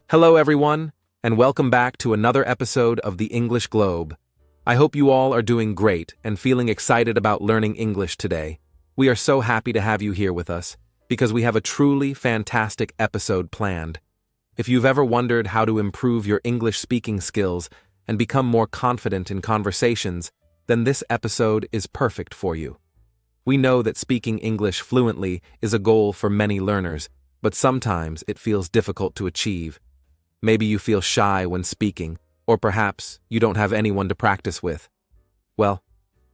Hello, everyone, and welcome back to another episode of the English Globe. I hope you all are doing great and feeling excited about learning English today. We are so happy to have you here with us because we have a truly fantastic episode planned. If you've ever wondered how to improve your English speaking skills and become more confident in conversations, then this episode is perfect for you. We know that speaking English fluently is a goal for many learners, but sometimes it feels difficult to achieve. Maybe you feel shy when speaking, or perhaps you don't have anyone to practice with. Well,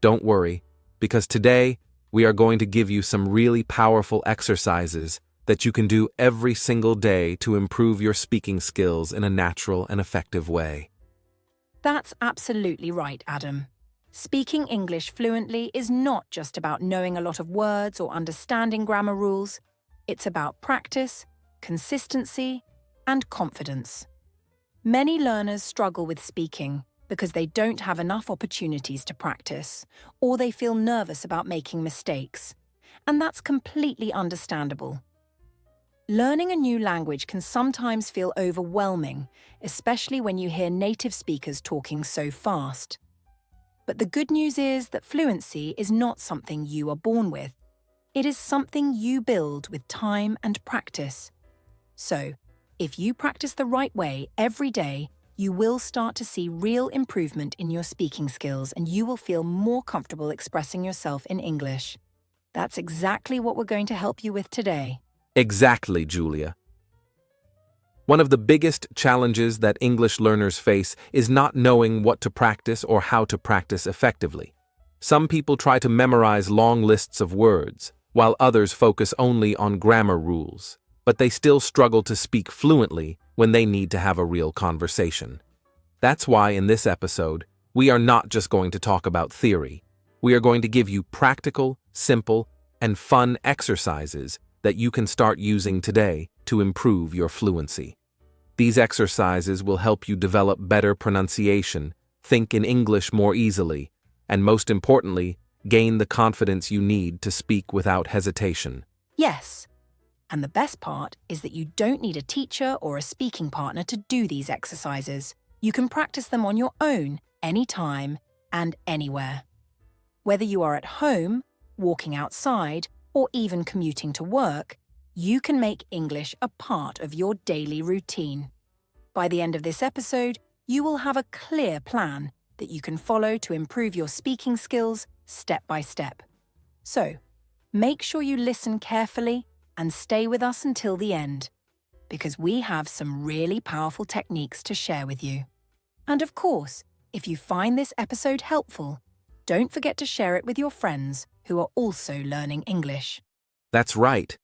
don't worry, because today we are going to give you some really powerful exercises that you can do every single day to improve your speaking skills in a natural and effective way. That's absolutely right, Adam. Speaking English fluently is not just about knowing a lot of words or understanding grammar rules. It's about practice, consistency, and confidence. Many learners struggle with speaking because they don't have enough opportunities to practice, or they feel nervous about making mistakes. And that's completely understandable. Learning a new language can sometimes feel overwhelming, especially when you hear native speakers talking so fast. But the good news is that fluency is not something you are born with. It is something you build with time and practice. So, if you practice the right way every day, you will start to see real improvement in your speaking skills and you will feel more comfortable expressing yourself in English. That's exactly what we're going to help you with today. Exactly, Julia. One of the biggest challenges that English learners face is not knowing what to practice or how to practice effectively. Some people try to memorize long lists of words, while others focus only on grammar rules, but they still struggle to speak fluently when they need to have a real conversation. That's why in this episode, we are not just going to talk about theory. We are going to give you practical, simple, and fun exercises that you can start using today to improve your fluency. These exercises will help you develop better pronunciation, think in English more easily, and most importantly, gain the confidence you need to speak without hesitation. Yes, and the best part is that you don't need a teacher or a speaking partner to do these exercises. You can practice them on your own, anytime and anywhere. Whether you are at home, walking outside, or even commuting to work, you can make English a part of your daily routine. By the end of this episode, you will have a clear plan that you can follow to improve your speaking skills step by step. So, make sure you listen carefully and stay with us until the end, because we have some really powerful techniques to share with you. And of course, if you find this episode helpful, don't forget to share it with your friends who are also learning English. That's right.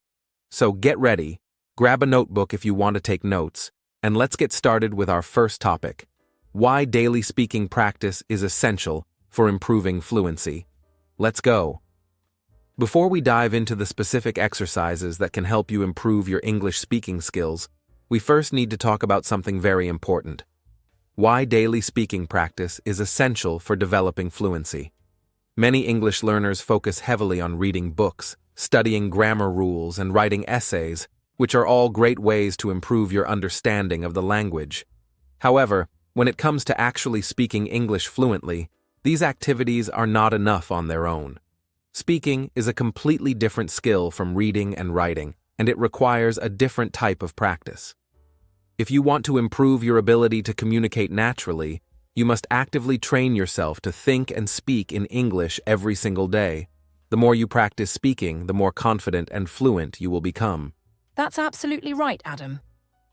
So get ready, grab a notebook if you want to take notes, and let's get started with our first topic: why daily speaking practice is essential for improving fluency. Let's go. Before we dive into the specific exercises that can help you improve your English speaking skills, we first need to talk about something very important: why daily speaking practice is essential for developing fluency. Many English learners focus heavily on reading books, studying grammar rules, and writing essays, which are all great ways to improve your understanding of the language. However, when it comes to actually speaking English fluently, these activities are not enough on their own. Speaking is a completely different skill from reading and writing, and it requires a different type of practice. If you want to improve your ability to communicate naturally, you must actively train yourself to think and speak in English every single day. The more you practice speaking, the more confident and fluent you will become. That's absolutely right, Adam.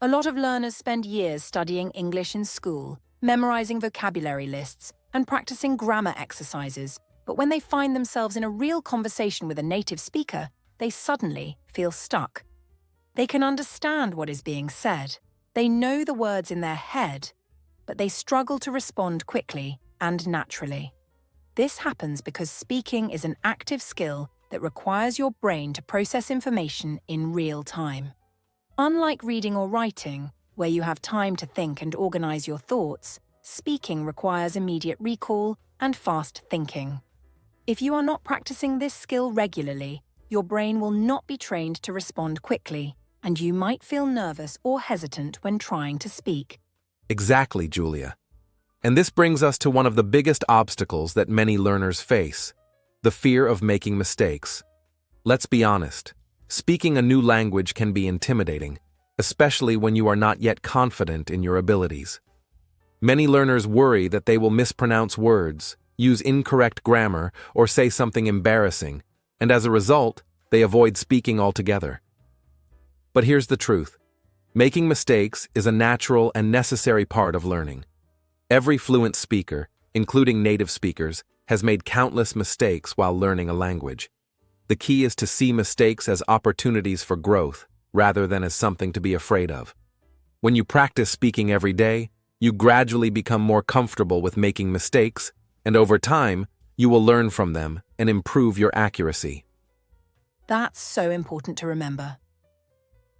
A lot of learners spend years studying English in school, memorizing vocabulary lists, and practicing grammar exercises. But when they find themselves in a real conversation with a native speaker, they suddenly feel stuck. They can understand what is being said. They know the words in their head, but they struggle to respond quickly and naturally. This happens because speaking is an active skill that requires your brain to process information in real time. Unlike reading or writing, where you have time to think and organize your thoughts, speaking requires immediate recall and fast thinking. If you are not practicing this skill regularly, your brain will not be trained to respond quickly, and you might feel nervous or hesitant when trying to speak. Exactly, Julia. And this brings us to one of the biggest obstacles that many learners face: the fear of making mistakes. Let's be honest, speaking a new language can be intimidating, especially when you are not yet confident in your abilities. Many learners worry that they will mispronounce words, use incorrect grammar, or say something embarrassing, and as a result, they avoid speaking altogether. But here's the truth: making mistakes is a natural and necessary part of learning. Every fluent speaker, including native speakers, has made countless mistakes while learning a language. The key is to see mistakes as opportunities for growth, rather than as something to be afraid of. When you practice speaking every day, you gradually become more comfortable with making mistakes, and over time, you will learn from them and improve your accuracy. That's so important to remember.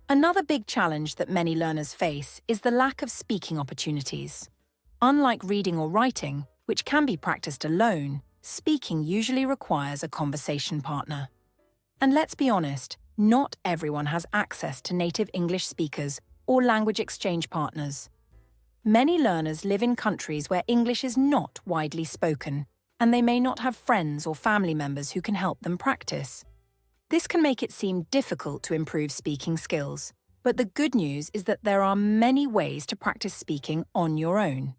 Another big challenge that many learners face is the lack of speaking opportunities. Unlike reading or writing, which can be practiced alone, speaking usually requires a conversation partner. And let's be honest, not everyone has access to native English speakers or language exchange partners. Many learners live in countries where English is not widely spoken, and they may not have friends or family members who can help them practice. This can make it seem difficult to improve speaking skills, but the good news is that there are many ways to practice speaking on your own.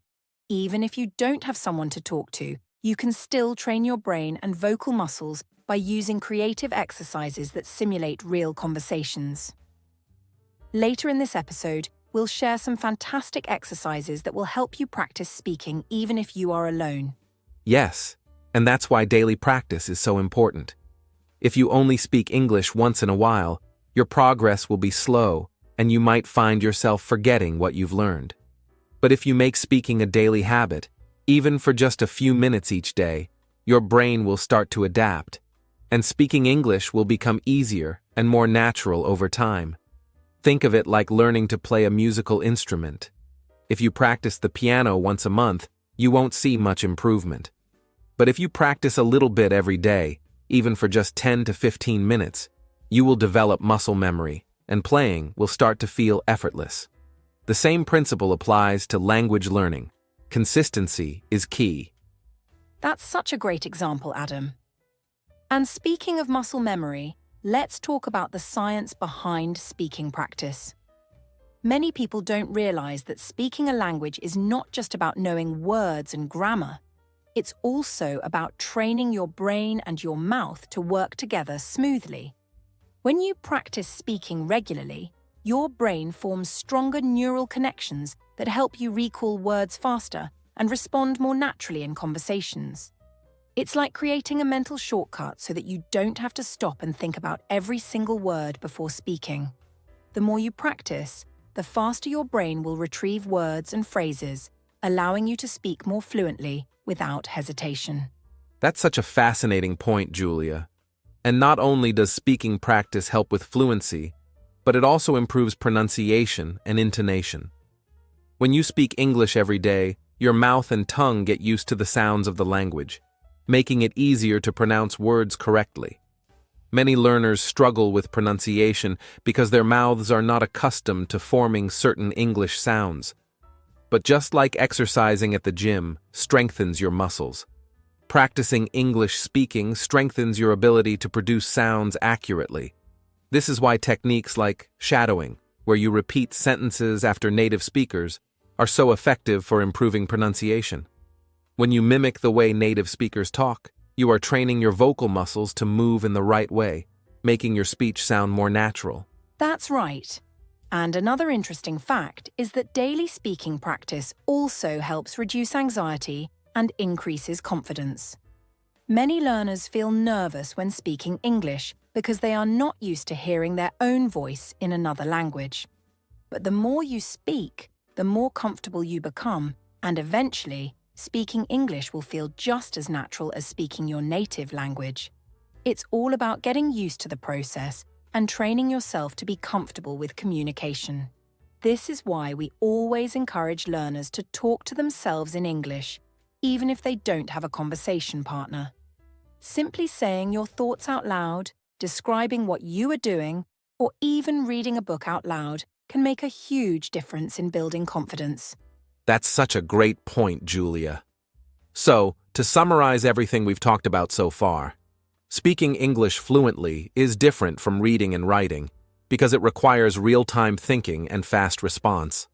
Even if you don't have someone to talk to, you can still train your brain and vocal muscles by using creative exercises that simulate real conversations. Later in this episode, we'll share some fantastic exercises that will help you practice speaking even if you are alone. Yes, and that's why daily practice is so important. If you only speak English once in a while, your progress will be slow, and you might find yourself forgetting what you've learned. But if you make speaking a daily habit, even for just a few minutes each day, your brain will start to adapt, and speaking English will become easier and more natural over time. Think of it like learning to play a musical instrument. If you practice the piano once a month, you won't see much improvement. But if you practice a little bit every day, even for just 10 to 15 minutes, you will develop muscle memory, and playing will start to feel effortless. The same principle applies to language learning. Consistency is key. That's such a great example, Adam. And speaking of muscle memory, let's talk about the science behind speaking practice. Many people don't realize that speaking a language is not just about knowing words and grammar. It's also about training your brain and your mouth to work together smoothly. When you practice speaking regularly, your brain forms stronger neural connections that help you recall words faster and respond more naturally in conversations. It's like creating a mental shortcut so that you don't have to stop and think about every single word before speaking. The more you practice, the faster your brain will retrieve words and phrases, allowing you to speak more fluently without hesitation. That's such a fascinating point, Julia. And not only does speaking practice help with fluency, but it also improves pronunciation and intonation. When you speak English every day, your mouth and tongue get used to the sounds of the language, making it easier to pronounce words correctly. Many learners struggle with pronunciation because their mouths are not accustomed to forming certain English sounds. But just like exercising at the gym strengthens your muscles, practicing English speaking strengthens your ability to produce sounds accurately. This is why techniques like shadowing, where you repeat sentences after native speakers, are so effective for improving pronunciation. When you mimic the way native speakers talk, you are training your vocal muscles to move in the right way, making your speech sound more natural. That's right. And another interesting fact is that daily speaking practice also helps reduce anxiety and increases confidence. Many learners feel nervous when speaking English because they are not used to hearing their own voice in another language. But the more you speak, the more comfortable you become, and eventually, speaking English will feel just as natural as speaking your native language. It's all about getting used to the process and training yourself to be comfortable with communication. This is why we always encourage learners to talk to themselves in English, even if they don't have a conversation partner. Simply saying your thoughts out loud, describing what you are doing, or even reading a book out loud can make a huge difference in building confidence. That's such a great point, Julia. So, to summarize everything we've talked about so far, speaking English fluently is different from reading and writing because it requires real-time thinking and fast response.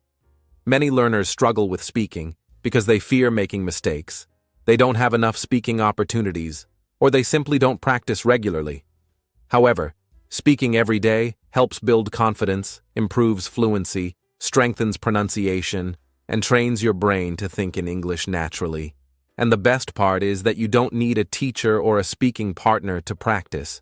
Many learners struggle with speaking because they fear making mistakes, they don't have enough speaking opportunities, or they simply don't practice regularly. However, speaking every day helps build confidence, improves fluency, strengthens pronunciation, and trains your brain to think in English naturally. And the best part is that you don't need a teacher or a speaking partner to practice.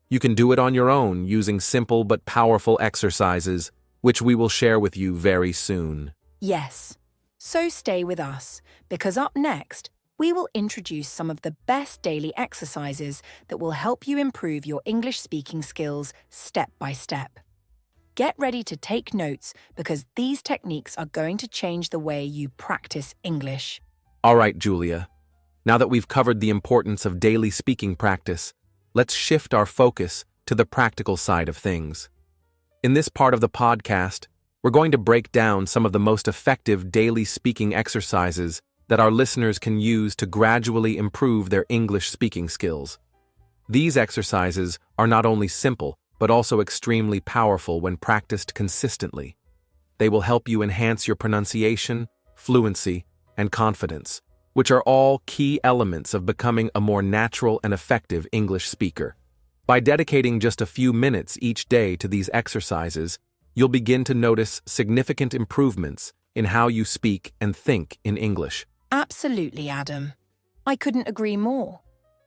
You can do it on your own using simple but powerful exercises, which we will share with you very soon. Yes. So stay with us, because up next, we will introduce some of the best daily exercises that will help you improve your English speaking skills step by step. Get ready to take notes because these techniques are going to change the way you practice English. All right, Julia. Now that we've covered the importance of daily speaking practice, let's shift our focus to the practical side of things. In this part of the podcast, we're going to break down some of the most effective daily speaking exercises that our listeners can use to gradually improve their English speaking skills. These exercises are not only simple, but also extremely powerful when practiced consistently. They will help you enhance your pronunciation, fluency, and confidence, which are all key elements of becoming a more natural and effective English speaker. By dedicating just a few minutes each day to these exercises, you'll begin to notice significant improvements in how you speak and think in English. Absolutely, Adam. I couldn't agree more.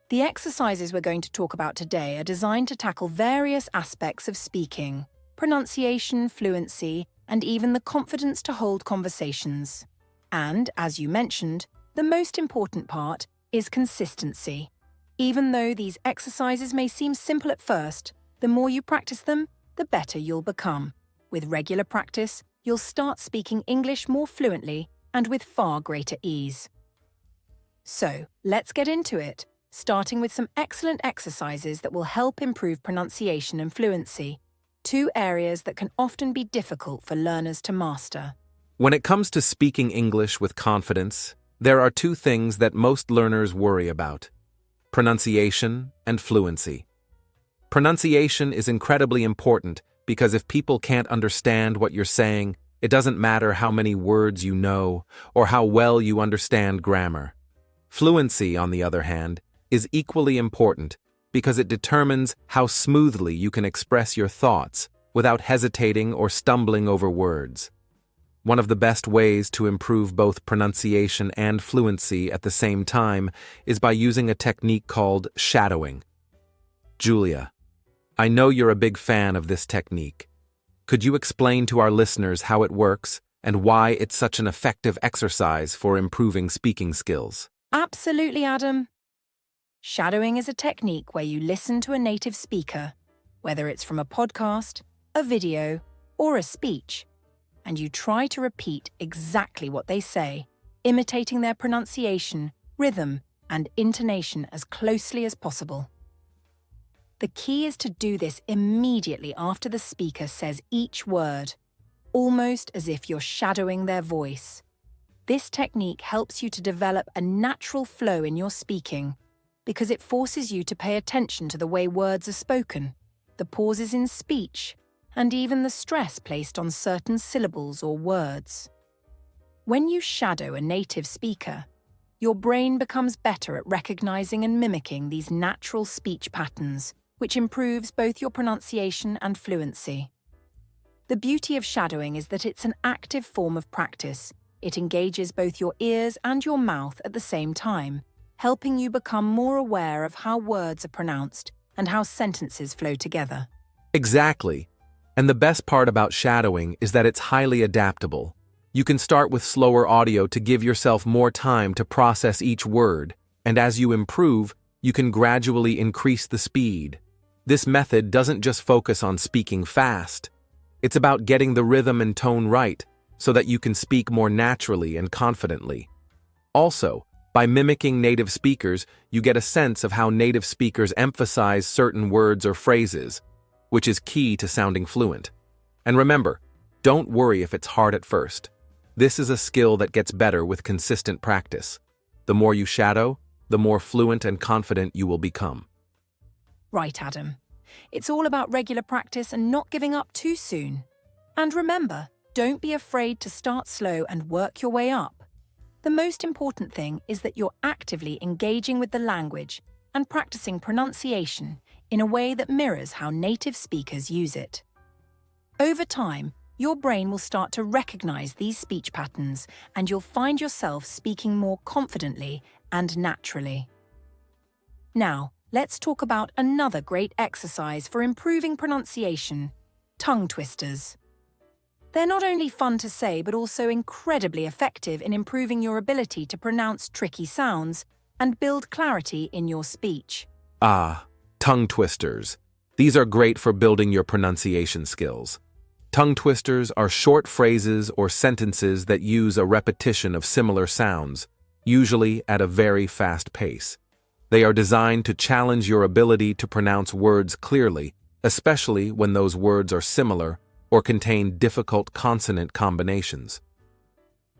The exercises we're going to talk about today are designed to tackle various aspects of speaking, pronunciation, fluency, and even the confidence to hold conversations. And, as you mentioned, the most important part is consistency. Even though these exercises may seem simple at first, the more you practice them, the better you'll become. With regular practice, you'll start speaking English more fluently and with far greater ease. So, let's get into it, starting with some excellent exercises that will help improve pronunciation and fluency, two areas that can often be difficult for learners to master. When it comes to speaking English with confidence, there are two things that most learners worry about: pronunciation and fluency. Pronunciation is incredibly important because if people can't understand what you're saying, it doesn't matter how many words you know or how well you understand grammar. Fluency, on the other hand, is equally important because it determines how smoothly you can express your thoughts without hesitating or stumbling over words. One of the best ways to improve both pronunciation and fluency at the same time is by using a technique called shadowing. Julia, I know you're a big fan of this technique. Could you explain to our listeners how it works and why it's such an effective exercise for improving speaking skills? Absolutely, Adam. Shadowing is a technique where you listen to a native speaker, whether it's from a podcast, a video, or a speech, and you try to repeat exactly what they say, imitating their pronunciation, rhythm, and intonation as closely as possible. The key is to do this immediately after the speaker says each word, almost as if you're shadowing their voice. This technique helps you to develop a natural flow in your speaking because it forces you to pay attention to the way words are spoken, the pauses in speech, and even the stress placed on certain syllables or words. When you shadow a native speaker, your brain becomes better at recognizing and mimicking these natural speech patterns, which improves both your pronunciation and fluency. The beauty of shadowing is that it's an active form of practice. It engages both your ears and your mouth at the same time, helping you become more aware of how words are pronounced and how sentences flow together. Exactly. And the best part about shadowing is that it's highly adaptable. You can start with slower audio to give yourself more time to process each word, and as you improve, you can gradually increase the speed. This method doesn't just focus on speaking fast. It's about getting the rhythm and tone right so that you can speak more naturally and confidently. Also, by mimicking native speakers, you get a sense of how native speakers emphasize certain words or phrases, which is key to sounding fluent. And remember, don't worry if it's hard at first. This is a skill that gets better with consistent practice. The more you shadow, the more fluent and confident you will become. Right, Adam. It's all about regular practice and not giving up too soon. And remember, don't be afraid to start slow and work your way up. The most important thing is that you're actively engaging with the language and practicing pronunciation in a way that mirrors how native speakers use it. Over time, your brain will start to recognize these speech patterns and you'll find yourself speaking more confidently and naturally. Now, let's talk about another great exercise for improving pronunciation: tongue twisters. They're not only fun to say but also incredibly effective in improving your ability to pronounce tricky sounds and build clarity in your speech. Ah, tongue twisters. These are great for building your pronunciation skills. Tongue twisters are short phrases or sentences that use a repetition of similar sounds, usually at a very fast pace. They are designed to challenge your ability to pronounce words clearly, especially when those words are similar or contain difficult consonant combinations.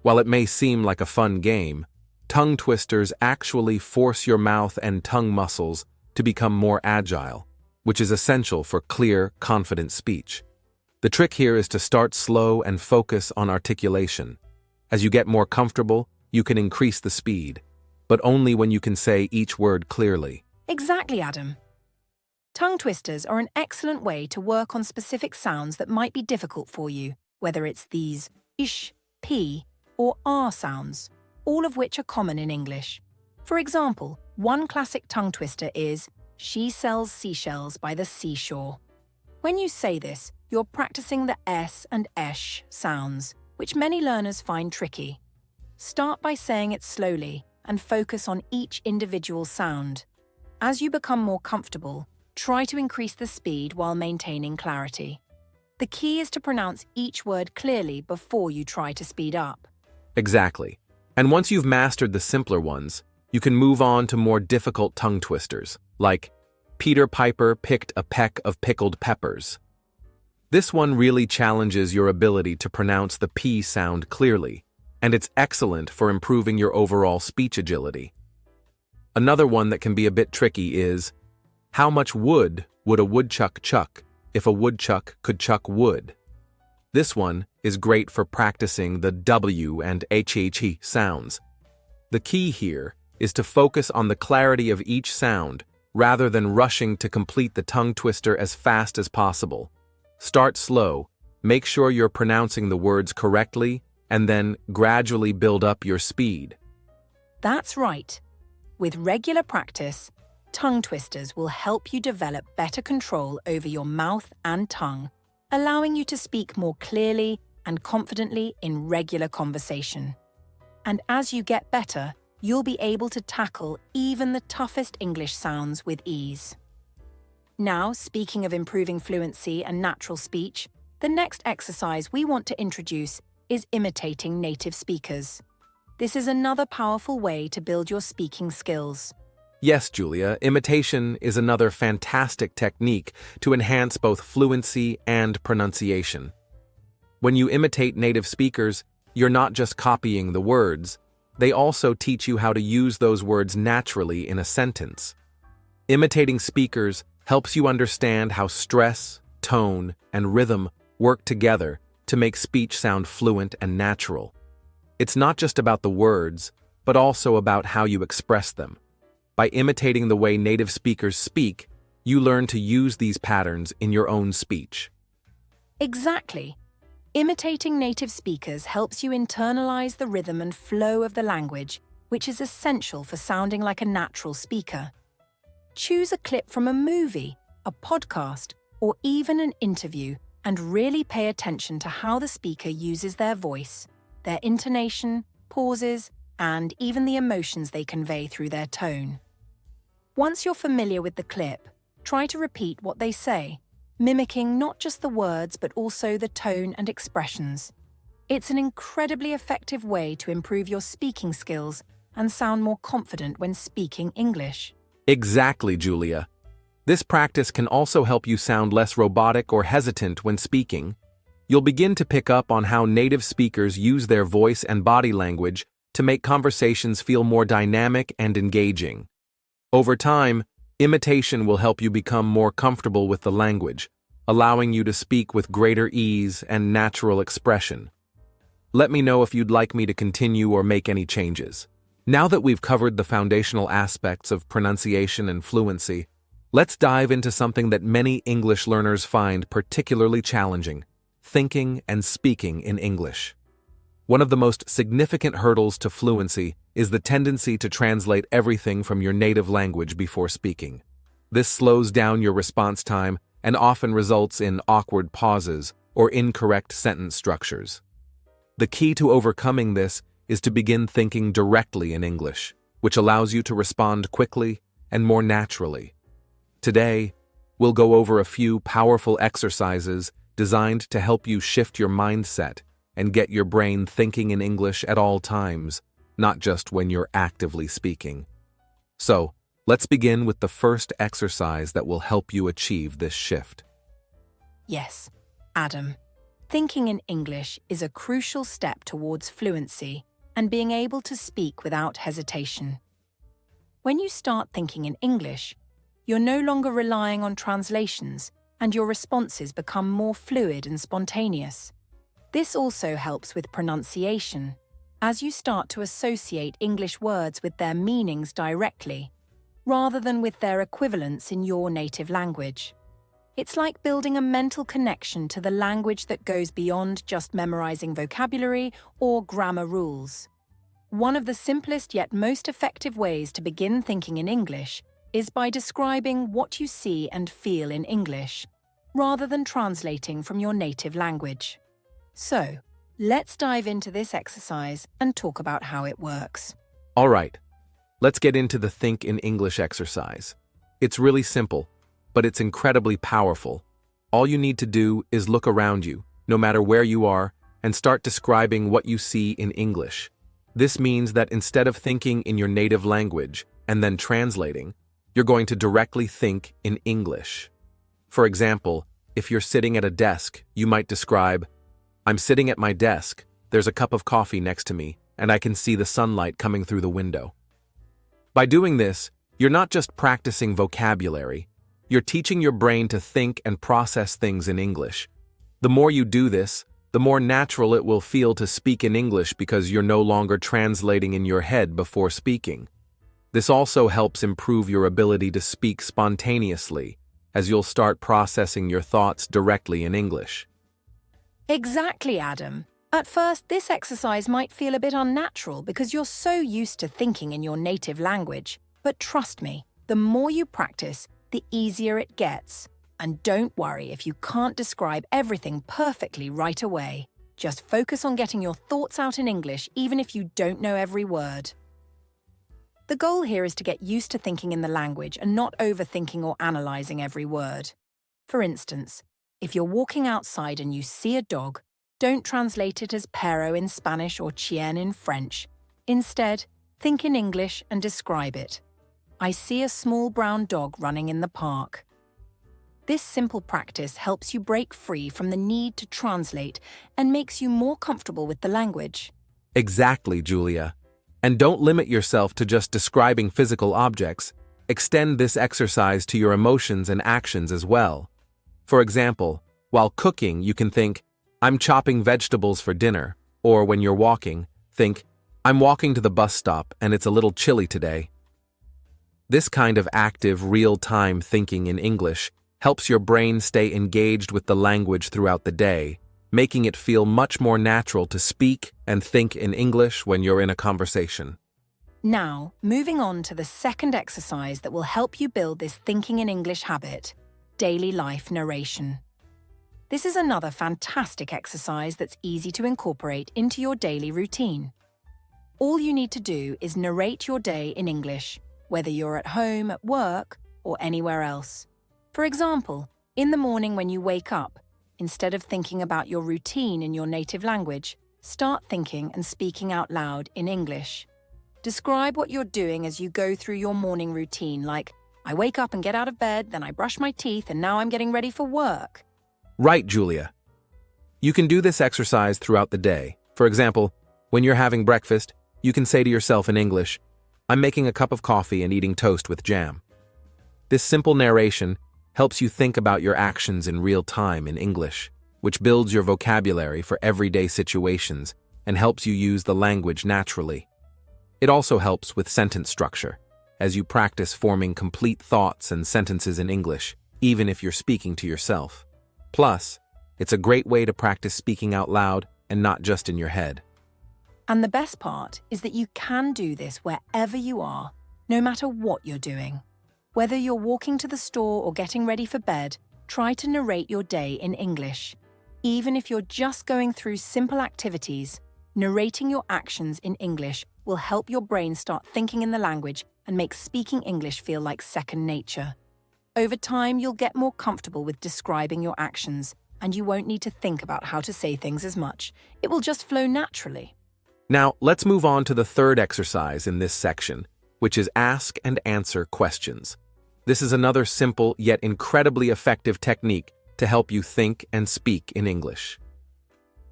While it may seem like a fun game, tongue twisters actually force your mouth and tongue muscles to become more agile, which is essential for clear, confident speech. The trick here is to start slow and focus on articulation. As you get more comfortable, you can increase the speed, but only when you can say each word clearly. Exactly, Adam. Tongue twisters are an excellent way to work on specific sounds that might be difficult for you, whether it's these ish, p, or r sounds, all of which are common in English. For example, one classic tongue twister is, "She sells seashells by the seashore." When you say this, you're practicing the s and esh sounds, which many learners find tricky. Start by saying it slowly and focus on each individual sound. As you become more comfortable, try to increase the speed while maintaining clarity. The key is to pronounce each word clearly before you try to speed up. Exactly. And once you've mastered the simpler ones, you can move on to more difficult tongue twisters, like Peter Piper picked a peck of pickled peppers. This one really challenges your ability to pronounce the P sound clearly, and it's excellent for improving your overall speech agility. Another one that can be a bit tricky is, how much wood would a woodchuck chuck if a woodchuck could chuck wood? This one is great for practicing the W and HH sounds. The key here is to focus on the clarity of each sound rather than rushing to complete the tongue twister as fast as possible. Start slow, make sure you're pronouncing the words correctly, and then gradually build up your speed. That's right. With regular practice, tongue twisters will help you develop better control over your mouth and tongue, allowing you to speak more clearly and confidently in regular conversation. And as you get better, you'll be able to tackle even the toughest English sounds with ease. Now, speaking of improving fluency and natural speech, the next exercise we want to introduce is imitating native speakers. This is another powerful way to build your speaking skills. Yes, Julia, imitation is another fantastic technique to enhance both fluency and pronunciation. When you imitate native speakers, you're not just copying the words, they also teach you how to use those words naturally in a sentence. Imitating speakers helps you understand how stress, tone, and rhythm work together to make speech sound fluent and natural. It's not just about the words, but also about how you express them. By imitating the way native speakers speak, you learn to use these patterns in your own speech. Exactly. Imitating native speakers helps you internalize the rhythm and flow of the language, which is essential for sounding like a natural speaker. Choose a clip from a movie, a podcast, or even an interview, and really pay attention to how the speaker uses their voice, their intonation, pauses, and even the emotions they convey through their tone. Once you're familiar with the clip, try to repeat what they say, mimicking not just the words but also the tone and expressions. It's an incredibly effective way to improve your speaking skills and sound more confident when speaking English. Exactly, Julia. This practice can also help you sound less robotic or hesitant when speaking. You'll begin to pick up on how native speakers use their voice and body language to make conversations feel more dynamic and engaging. Over time, imitation will help you become more comfortable with the language, allowing you to speak with greater ease and natural expression. Let me know if you'd like me to continue or make any changes. Now that we've covered the foundational aspects of pronunciation and fluency, let's dive into something that many English learners find particularly challenging: thinking and speaking in English. One of the most significant hurdles to fluency is the tendency to translate everything from your native language before speaking. This slows down your response time and often results in awkward pauses or incorrect sentence structures. The key to overcoming this is to begin thinking directly in English, which allows you to respond quickly and more naturally. Today, we'll go over a few powerful exercises designed to help you shift your mindset and get your brain thinking in English at all times, not just when you're actively speaking. So, let's begin with the first exercise that will help you achieve this shift. Yes, Adam. Thinking in English is a crucial step towards fluency and being able to speak without hesitation. When you start thinking in English, you're no longer relying on translations, and your responses become more fluid and spontaneous. This also helps with pronunciation, as you start to associate English words with their meanings directly, rather than with their equivalents in your native language. It's like building a mental connection to the language that goes beyond just memorizing vocabulary or grammar rules. One of the simplest yet most effective ways to begin thinking in English is by describing what you see and feel in English, rather than translating from your native language. So, let's dive into this exercise and talk about how it works. All right, let's get into the Think in English exercise. It's really simple, but it's incredibly powerful. All you need to do is look around you, no matter where you are, and start describing what you see in English. This means that instead of thinking in your native language and then translating, you're going to directly think in English. For example, if you're sitting at a desk, you might describe, "I'm sitting at my desk, there's a cup of coffee next to me, and I can see the sunlight coming through the window." By doing this, you're not just practicing vocabulary, you're teaching your brain to think and process things in English. The more you do this, the more natural it will feel to speak in English because you're no longer translating in your head before speaking. This also helps improve your ability to speak spontaneously, as you'll start processing your thoughts directly in English. Exactly, Adam. At first, this exercise might feel a bit unnatural because you're so used to thinking in your native language. But trust me, the more you practice, the easier it gets. And don't worry if you can't describe everything perfectly right away. Just focus on getting your thoughts out in English, even if you don't know every word. The goal here is to get used to thinking in the language and not overthinking or analysing every word. For instance, if you're walking outside and you see a dog, don't translate it as perro in Spanish or chien in French. Instead, think in English and describe it. "I see a small brown dog running in the park." This simple practice helps you break free from the need to translate and makes you more comfortable with the language. Exactly, Julia. And don't limit yourself to just describing physical objects. Extend this exercise to your emotions and actions as well. For example, while cooking, you can think, "I'm chopping vegetables for dinner," or when you're walking, think, "I'm walking to the bus stop and it's a little chilly today." This kind of active, real-time thinking in English helps your brain stay engaged with the language throughout the day, making it feel much more natural to speak and think in English when you're in a conversation. Now, moving on to the second exercise that will help you build this thinking in English habit: daily life narration. This is another fantastic exercise that's easy to incorporate into your daily routine. All you need to do is narrate your day in English, whether you're at home, at work, or anywhere else. For example, in the morning when you wake up, instead of thinking about your routine in your native language, start thinking and speaking out loud in English. Describe what you're doing as you go through your morning routine, like, I wake up and get out of bed, then I brush my teeth, and now I'm getting ready for work. Right, Julia. You can do this exercise throughout the day. For example, when you're having breakfast, you can say to yourself in English, "I'm making a cup of coffee and eating toast with jam." This simple narration helps you think about your actions in real time in English, which builds your vocabulary for everyday situations and helps you use the language naturally. It also helps with sentence structure, as you practice forming complete thoughts and sentences in English, even if you're speaking to yourself. Plus, it's a great way to practice speaking out loud and not just in your head. And the best part is that you can do this wherever you are, no matter what you're doing. Whether you're walking to the store or getting ready for bed, try to narrate your day in English. Even if you're just going through simple activities, narrating your actions in English will help your brain start thinking in the language and make speaking English feel like second nature. Over time, you'll get more comfortable with describing your actions, and you won't need to think about how to say things as much. It will just flow naturally. Now, let's move on to the third exercise in this section, which is ask and answer questions. This is another simple yet incredibly effective technique to help you think and speak in English.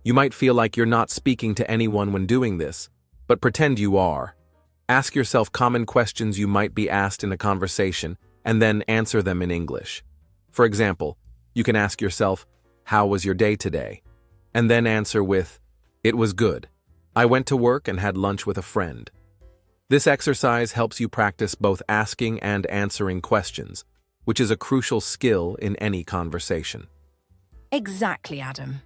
You might feel like you're not speaking to anyone when doing this, but pretend you are. Ask yourself common questions you might be asked in a conversation and then answer them in English. For example, you can ask yourself, "How was your day today?" And then answer with, "It was good. I went to work and had lunch with a friend." This exercise helps you practice both asking and answering questions, which is a crucial skill in any conversation. Exactly, Adam.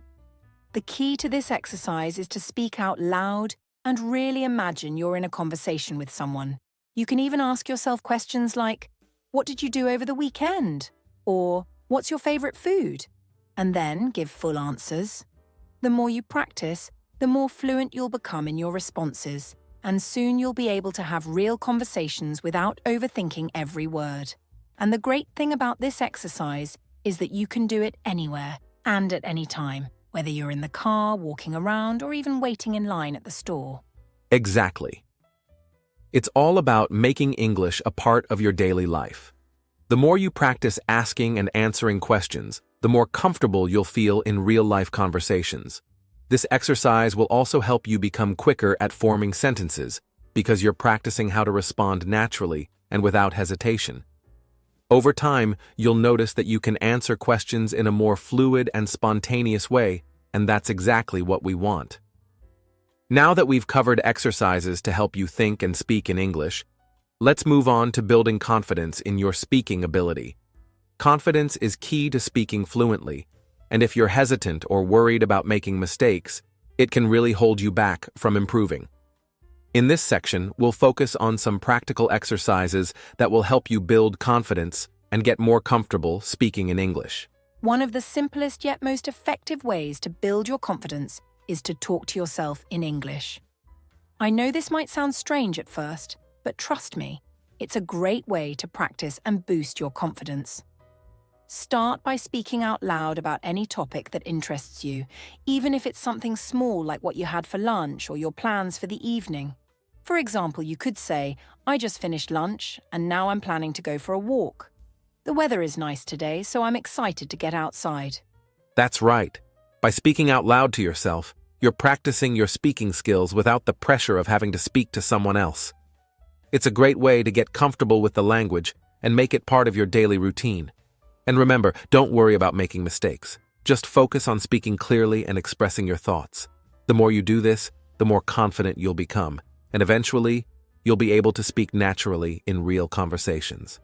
The key to this exercise is to speak out loud and really imagine you're in a conversation with someone. You can even ask yourself questions like, "What did you do over the weekend?" Or, "What's your favorite food?" And then give full answers. The more you practice, the more fluent you'll become in your responses, and soon you'll be able to have real conversations without overthinking every word. And the great thing about this exercise is that you can do it anywhere and at any time, whether you're in the car, walking around, or even waiting in line at the store. Exactly. It's all about making English a part of your daily life. The more you practice asking and answering questions, the more comfortable you'll feel in real-life conversations. This exercise will also help you become quicker at forming sentences because you're practicing how to respond naturally and without hesitation. Over time, you'll notice that you can answer questions in a more fluid and spontaneous way, and that's exactly what we want. Now that we've covered exercises to help you think and speak in English, let's move on to building confidence in your speaking ability. Confidence is key to speaking fluently, and if you're hesitant or worried about making mistakes, it can really hold you back from improving. In this section, we'll focus on some practical exercises that will help you build confidence and get more comfortable speaking in English. One of the simplest yet most effective ways to build your confidence is to talk to yourself in English. I know this might sound strange at first, but trust me, it's a great way to practice and boost your confidence. Start by speaking out loud about any topic that interests you, even if it's something small like what you had for lunch or your plans for the evening. For example, you could say, "I just finished lunch and now I'm planning to go for a walk. The weather is nice today, so I'm excited to get outside." That's right. By speaking out loud to yourself, you're practicing your speaking skills without the pressure of having to speak to someone else. It's a great way to get comfortable with the language and make it part of your daily routine. And remember, don't worry about making mistakes. Just focus on speaking clearly and expressing your thoughts. The more you do this, the more confident you'll become, and eventually, you'll be able to speak naturally in real conversations.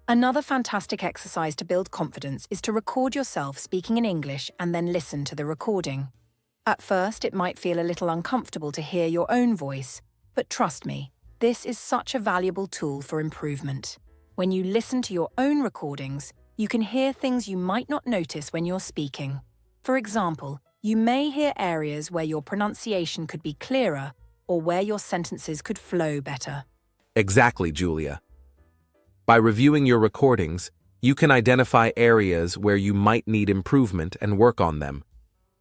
Another fantastic exercise to build confidence is to record yourself speaking in English and then listen to the recording. At first, it might feel a little uncomfortable to hear your own voice, but trust me, this is such a valuable tool for improvement. When you listen to your own recordings, you can hear things you might not notice when you're speaking. For example, you may hear areas where your pronunciation could be clearer or where your sentences could flow better. Exactly, Julia. By reviewing your recordings, you can identify areas where you might need improvement and work on them.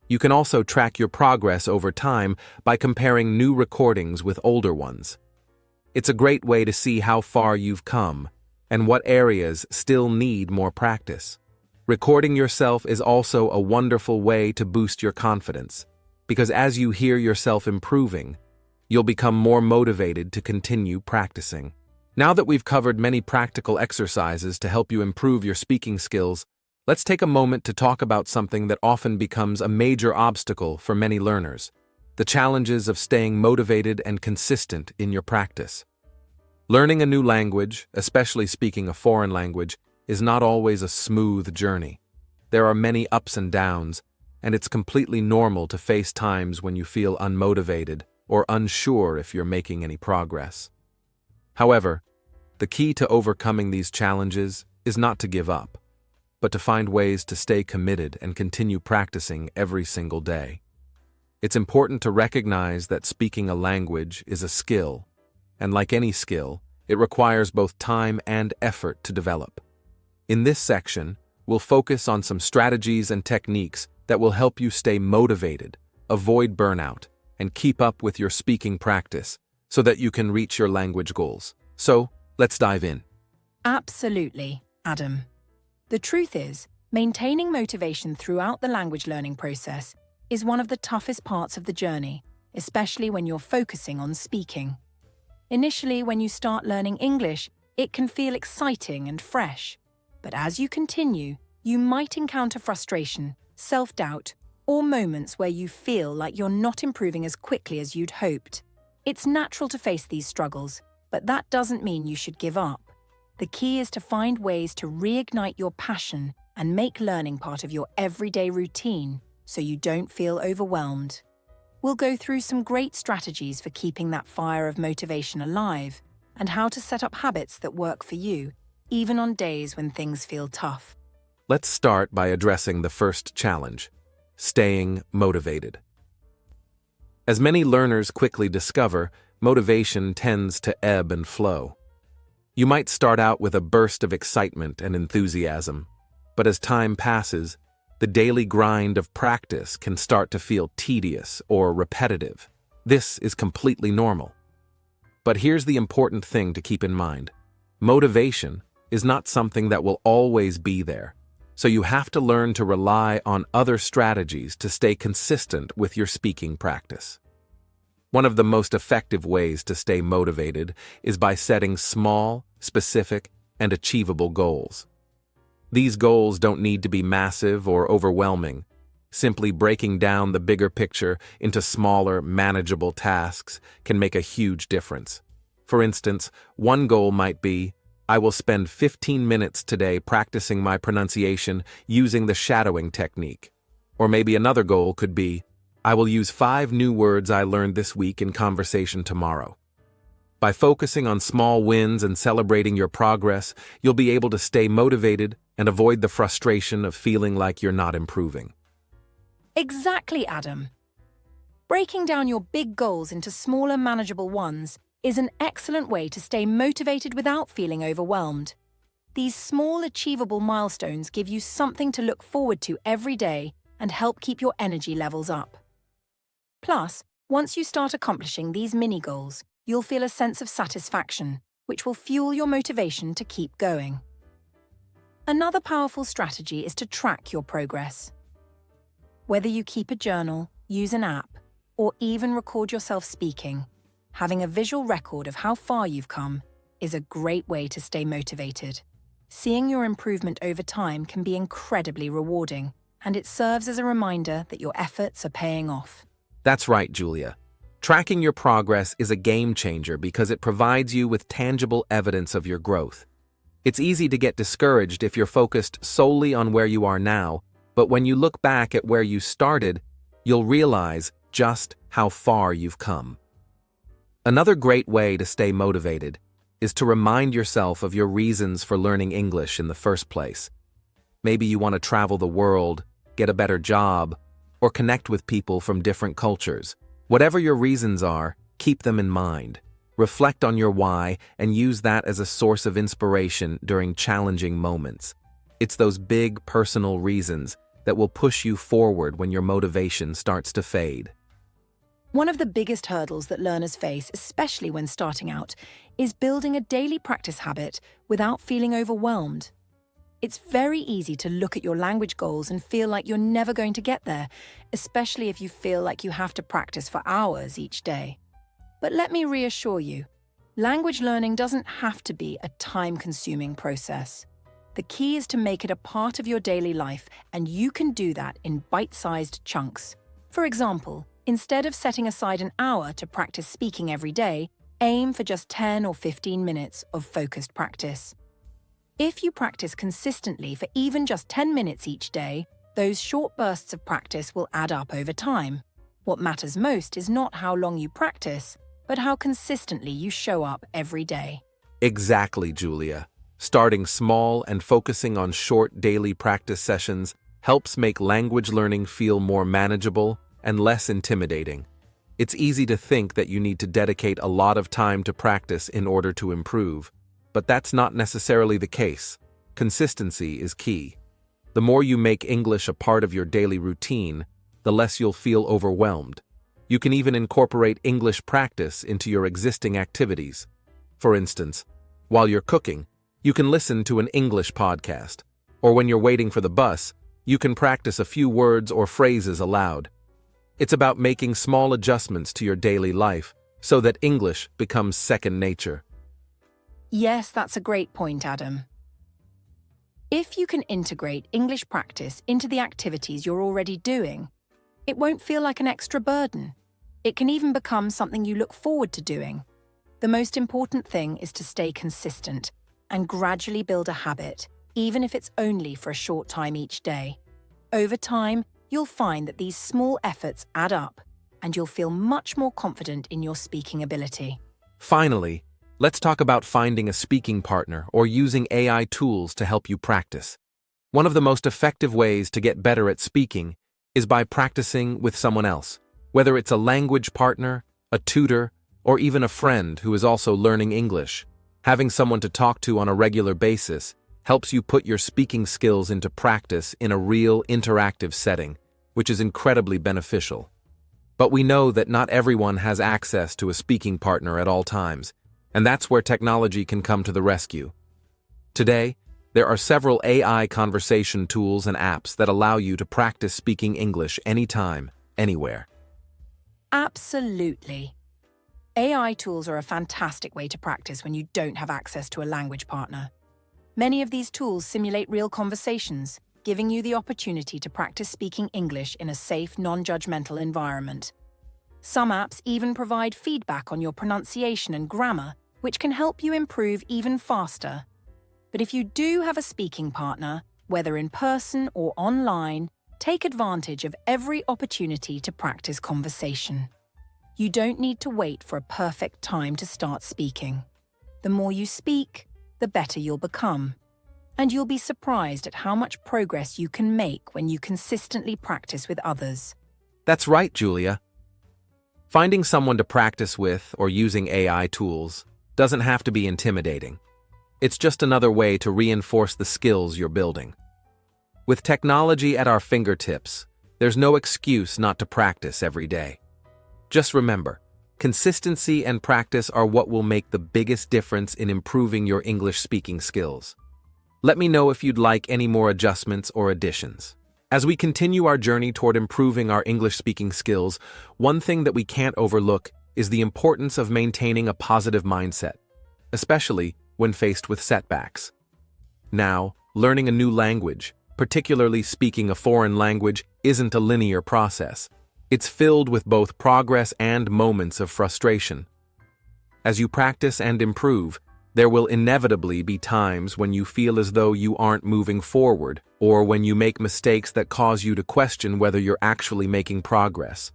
You can also track your progress over time by comparing new recordings with older ones. It's a great way to see how far you've come and what areas still need more practice. Recording yourself is also a wonderful way to boost your confidence, because as you hear yourself improving, you'll become more motivated to continue practicing. Now that we've covered many practical exercises to help you improve your speaking skills, let's take a moment to talk about something that often becomes a major obstacle for many learners: the challenges of staying motivated and consistent in your practice. Learning a new language, especially speaking a foreign language, is not always a smooth journey. There are many ups and downs, and it's completely normal to face times when you feel unmotivated or unsure if you're making any progress. However, the key to overcoming these challenges is not to give up, but to find ways to stay committed and continue practicing every single day. It's important to recognize that speaking a language is a skill, and like any skill, it requires both time and effort to develop. In this section, we'll focus on some strategies and techniques that will help you stay motivated, avoid burnout, and keep up with your speaking practice so that you can reach your language goals. So, let's dive in. Absolutely, Adam. The truth is, maintaining motivation throughout the language learning process is one of the toughest parts of the journey, especially when you're focusing on speaking. Initially, when you start learning English, it can feel exciting and fresh. But as you continue, you might encounter frustration, self-doubt, or moments where you feel like you're not improving as quickly as you'd hoped. It's natural to face these struggles, but that doesn't mean you should give up. The key is to find ways to reignite your passion and make learning part of your everyday routine so you don't feel overwhelmed. We'll go through some great strategies for keeping that fire of motivation alive and how to set up habits that work for you, even on days when things feel tough. Let's start by addressing the first challenge: staying motivated. As many learners quickly discover, motivation tends to ebb and flow. You might start out with a burst of excitement and enthusiasm, but as time passes, the daily grind of practice can start to feel tedious or repetitive. This is completely normal. But here's the important thing to keep in mind. Motivation is not something that will always be there, so you have to learn to rely on other strategies to stay consistent with your speaking practice. One of the most effective ways to stay motivated is by setting small, specific, and achievable goals. These goals don't need to be massive or overwhelming. Simply breaking down the bigger picture into smaller, manageable tasks can make a huge difference. For instance, one goal might be, I will spend 15 minutes today practicing my pronunciation using the shadowing technique. Or maybe another goal could be, I will use 5 new words I learned this week in conversation tomorrow. By focusing on small wins and celebrating your progress, you'll be able to stay motivated and avoid the frustration of feeling like you're not improving. Exactly, Adam. Breaking down your big goals into smaller, manageable ones is an excellent way to stay motivated without feeling overwhelmed. These small, achievable milestones give you something to look forward to every day and help keep your energy levels up. Plus, once you start accomplishing these mini goals, you'll feel a sense of satisfaction, which will fuel your motivation to keep going. Another powerful strategy is to track your progress. Whether you keep a journal, use an app, or even record yourself speaking, having a visual record of how far you've come is a great way to stay motivated. Seeing your improvement over time can be incredibly rewarding, and it serves as a reminder that your efforts are paying off. That's right, Julia. Tracking your progress is a game changer because it provides you with tangible evidence of your growth. It's easy to get discouraged if you're focused solely on where you are now, but when you look back at where you started, you'll realize just how far you've come. Another great way to stay motivated is to remind yourself of your reasons for learning English in the first place. Maybe you want to travel the world, get a better job, or connect with people from different cultures. Whatever your reasons are, keep them in mind. Reflect on your why and use that as a source of inspiration during challenging moments. It's those big personal reasons that will push you forward when your motivation starts to fade. One of the biggest hurdles that learners face, especially when starting out, is building a daily practice habit without feeling overwhelmed. It's very easy to look at your language goals and feel like you're never going to get there, especially if you feel like you have to practice for hours each day. But let me reassure you, language learning doesn't have to be a time-consuming process. The key is to make it a part of your daily life, and you can do that in bite-sized chunks. For example, instead of setting aside an hour to practice speaking every day, aim for just 10 or 15 minutes of focused practice. If you practice consistently for even just 10 minutes each day, those short bursts of practice will add up over time. What matters most is not how long you practice, but how consistently you show up every day. Exactly, Julia. Starting small and focusing on short daily practice sessions helps make language learning feel more manageable and less intimidating. It's easy to think that you need to dedicate a lot of time to practice in order to improve, but that's not necessarily the case. Consistency is key. The more you make English a part of your daily routine, the less you'll feel overwhelmed. You can even incorporate English practice into your existing activities. For instance, while you're cooking, you can listen to an English podcast, or when you're waiting for the bus, you can practice a few words or phrases aloud. It's about making small adjustments to your daily life so that English becomes second nature. Yes, that's a great point, Adam. If you can integrate English practice into the activities you're already doing, it won't feel like an extra burden. It can even become something you look forward to doing. The most important thing is to stay consistent and gradually build a habit, even if it's only for a short time each day. Over time, you'll find that these small efforts add up, and you'll feel much more confident in your speaking ability. Finally, let's talk about finding a speaking partner or using AI tools to help you practice. One of the most effective ways to get better at speaking is by practicing with someone else, whether it's a language partner, a tutor, or even a friend who is also learning English. Having someone to talk to on a regular basis helps you put your speaking skills into practice in a real interactive setting, which is incredibly beneficial. But we know that not everyone has access to a speaking partner at all times, and that's where technology can come to the rescue. Today, there are several AI conversation tools and apps that allow you to practice speaking English anytime, anywhere. Absolutely. AI tools are a fantastic way to practice when you don't have access to a language partner. Many of these tools simulate real conversations, giving you the opportunity to practice speaking English in a safe, non-judgmental environment. Some apps even provide feedback on your pronunciation and grammar, which can help you improve even faster. But if you do have a speaking partner, whether in person or online, take advantage of every opportunity to practice conversation. You don't need to wait for a perfect time to start speaking. The more you speak, the better you'll become. And you'll be surprised at how much progress you can make when you consistently practice with others. That's right, Julia. Finding someone to practice with or using AI tools doesn't have to be intimidating. It's just another way to reinforce the skills you're building. With technology at our fingertips, there's no excuse not to practice every day. Just remember, consistency and practice are what will make the biggest difference in improving your English speaking skills. Let me know if you'd like any more adjustments or additions. As we continue our journey toward improving our English speaking skills, one thing that we can't overlook is the importance of maintaining a positive mindset, especially when faced with setbacks. Now, learning a new language, particularly speaking a foreign language, isn't a linear process. It's filled with both progress and moments of frustration. As you practice and improve, there will inevitably be times when you feel as though you aren't moving forward, or when you make mistakes that cause you to question whether you're actually making progress.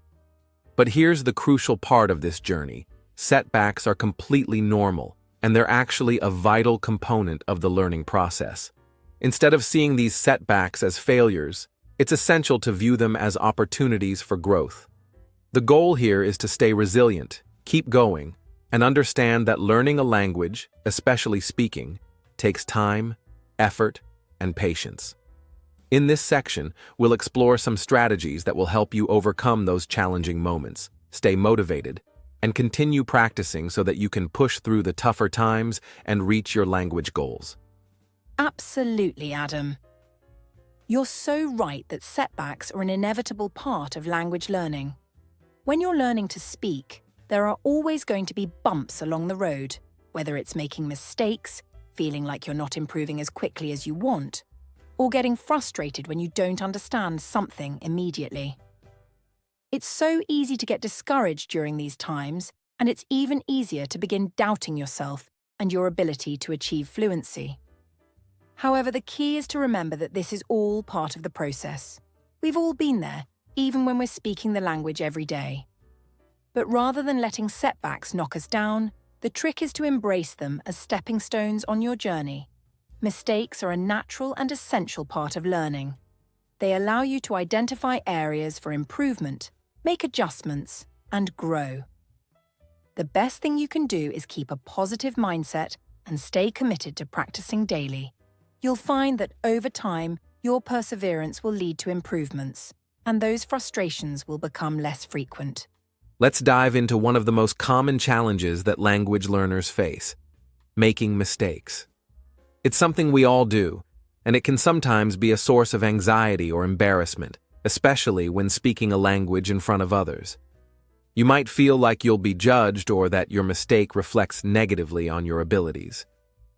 But here's the crucial part of this journey. Setbacks are completely normal, and they're actually a vital component of the learning process. Instead of seeing these setbacks as failures, it's essential to view them as opportunities for growth. The goal here is to stay resilient, keep going, and understand that learning a language, especially speaking, takes time, effort, and patience. In this section, we'll explore some strategies that will help you overcome those challenging moments, stay motivated, and continue practicing so that you can push through the tougher times and reach your language goals. Absolutely, Adam. You're so right that setbacks are an inevitable part of language learning. When you're learning to speak, there are always going to be bumps along the road, whether it's making mistakes, feeling like you're not improving as quickly as you want, or getting frustrated when you don't understand something immediately. It's so easy to get discouraged during these times, and it's even easier to begin doubting yourself and your ability to achieve fluency. However, the key is to remember that this is all part of the process. We've all been there, even when we're speaking the language every day. But rather than letting setbacks knock us down, the trick is to embrace them as stepping stones on your journey. Mistakes are a natural and essential part of learning. They allow you to identify areas for improvement, make adjustments, and grow. The best thing you can do is keep a positive mindset and stay committed to practicing daily. You'll find that over time, your perseverance will lead to improvements, and those frustrations will become less frequent. Let's dive into one of the most common challenges that language learners face: making mistakes. It's something we all do, and it can sometimes be a source of anxiety or embarrassment, especially when speaking a language in front of others. You might feel like you'll be judged or that your mistake reflects negatively on your abilities.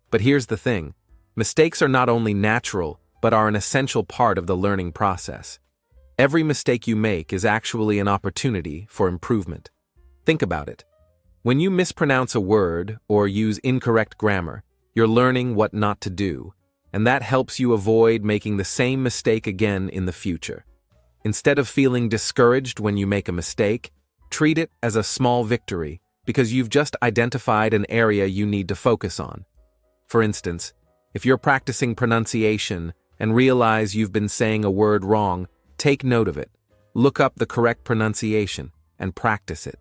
But here's the thing: mistakes are not only natural, but are an essential part of the learning process. Every mistake you make is actually an opportunity for improvement. Think about it. When you mispronounce a word or use incorrect grammar, you're learning what not to do, and that helps you avoid making the same mistake again in the future. Instead of feeling discouraged when you make a mistake, treat it as a small victory because you've just identified an area you need to focus on. For instance, if you're practicing pronunciation and realize you've been saying a word wrong, take note of it, look up the correct pronunciation, and practice it.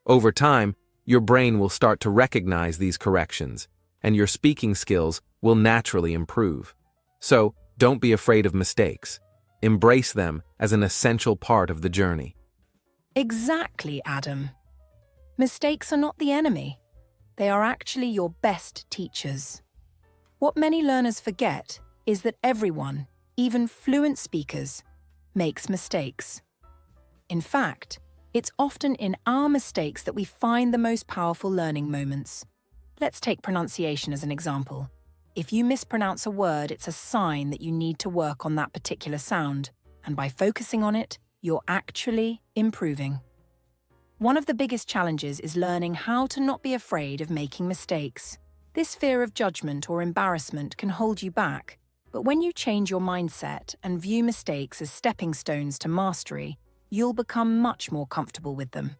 Over time, your brain will start to recognize these corrections, and your speaking skills will naturally improve. So, don't be afraid of mistakes. Embrace them as an essential part of the journey. Exactly, Adam. Mistakes are not the enemy. They are actually your best teachers. What many learners forget is that everyone, even fluent speakers, makes mistakes. In fact, it's often in our mistakes that we find the most powerful learning moments. Let's take pronunciation as an example. If you mispronounce a word, it's a sign that you need to work on that particular sound, and by focusing on it, you're actually improving. One of the biggest challenges is learning how to not be afraid of making mistakes. This fear of judgment or embarrassment can hold you back, but when you change your mindset and view mistakes as stepping stones to mastery, you'll become much more comfortable with them.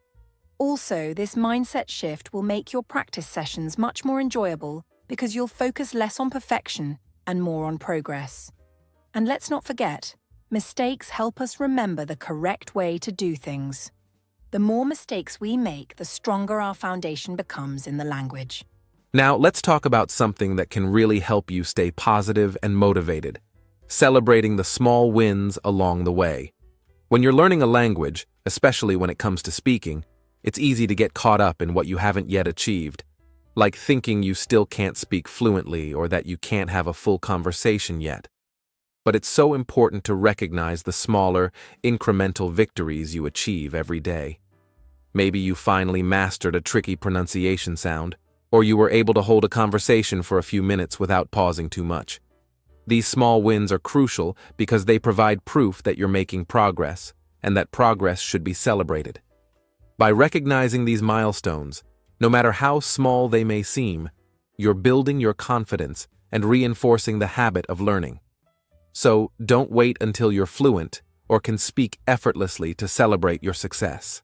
Also, this mindset shift will make your practice sessions much more enjoyable because you'll focus less on perfection and more on progress. And let's not forget, mistakes help us remember the correct way to do things. The more mistakes we make, the stronger our foundation becomes in the language. Now, let's talk about something that can really help you stay positive and motivated: celebrating the small wins along the way. When you're learning a language, especially when it comes to speaking, it's easy to get caught up in what you haven't yet achieved, like thinking you still can't speak fluently or that you can't have a full conversation yet. But it's so important to recognize the smaller, incremental victories you achieve every day. Maybe you finally mastered a tricky pronunciation sound, or you were able to hold a conversation for a few minutes without pausing too much. These small wins are crucial because they provide proof that you're making progress, and that progress should be celebrated. By recognizing these milestones, no matter how small they may seem, you're building your confidence and reinforcing the habit of learning. So, don't wait until you're fluent or can speak effortlessly to celebrate your success.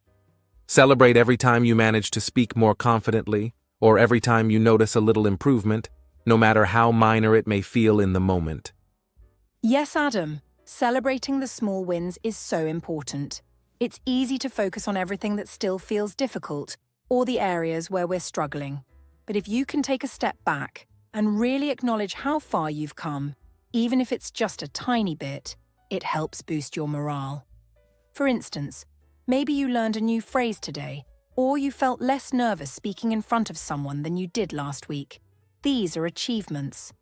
Celebrate every time you manage to speak more confidently, or every time you notice a little improvement, no matter how minor it may feel in the moment. Yes, Adam, celebrating the small wins is so important. It's easy to focus on everything that still feels difficult or the areas where we're struggling. But if you can take a step back and really acknowledge how far you've come, even if it's just a tiny bit, it helps boost your morale. For instance, maybe you learned a new phrase today, or you felt less nervous speaking in front of someone than you did last week. These are achievements.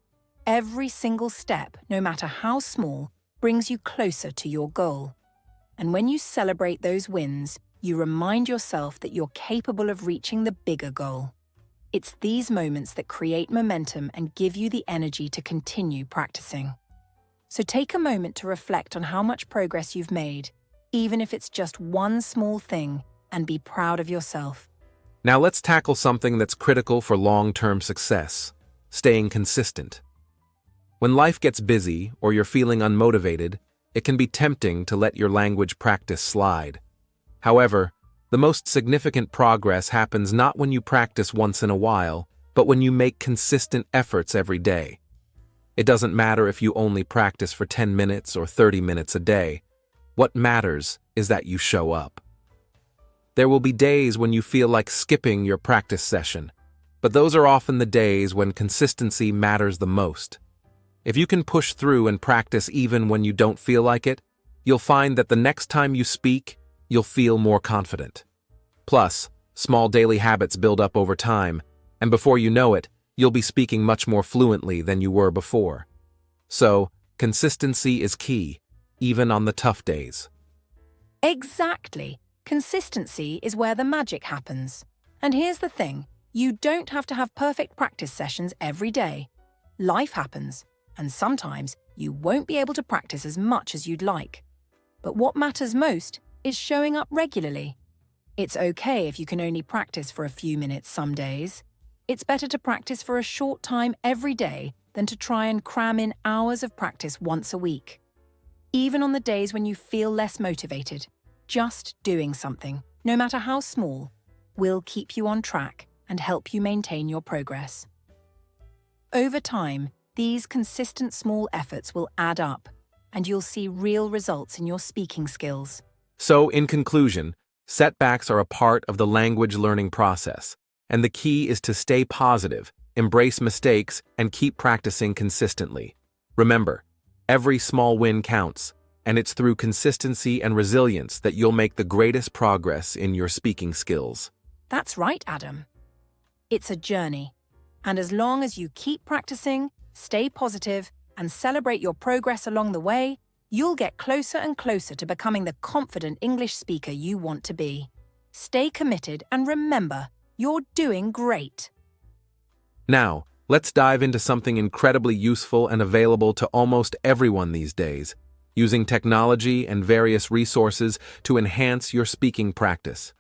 Every single step, no matter how small, brings you closer to your goal. And when you celebrate those wins, you remind yourself that you're capable of reaching the bigger goal. It's these moments that create momentum and give you the energy to continue practicing. So take a moment to reflect on how much progress you've made, even if it's just one small thing, and be proud of yourself. Now let's tackle something that's critical for long-term success: staying consistent. When life gets busy or you're feeling unmotivated, it can be tempting to let your language practice slide. However, the most significant progress happens not when you practice once in a while, but when you make consistent efforts every day. It doesn't matter if you only practice for 10 minutes or 30 minutes a day. What matters is that you show up. There will be days when you feel like skipping your practice session, but those are often the days when consistency matters the most. If you can push through and practice even when you don't feel like it, you'll find that the next time you speak, you'll feel more confident. Plus, small daily habits build up over time, and before you know it, you'll be speaking much more fluently than you were before. So, consistency is key, even on the tough days. Exactly. Consistency is where the magic happens. And here's the thing, you don't have to have perfect practice sessions every day. Life happens, and sometimes you won't be able to practice as much as you'd like. But what matters most is showing up regularly. It's okay if you can only practice for a few minutes some days. It's better to practice for a short time every day than to try and cram in hours of practice once a week. Even on the days when you feel less motivated, just doing something, no matter how small, will keep you on track and help you maintain your progress. Over time, these consistent small efforts will add up, and you'll see real results in your speaking skills. So, in conclusion, setbacks are a part of the language learning process, and the key is to stay positive, embrace mistakes, and keep practicing consistently. Remember, every small win counts, and it's through consistency and resilience that you'll make the greatest progress in your speaking skills. That's right, Adam. It's a journey, and as long as you keep practicing, stay positive, and celebrate your progress along the way, you'll get closer and closer to becoming the confident English speaker you want to be. Stay committed and remember, you're doing great. Now, let's dive into something incredibly useful and available to almost everyone these days, using technology and various resources to enhance your speaking practice.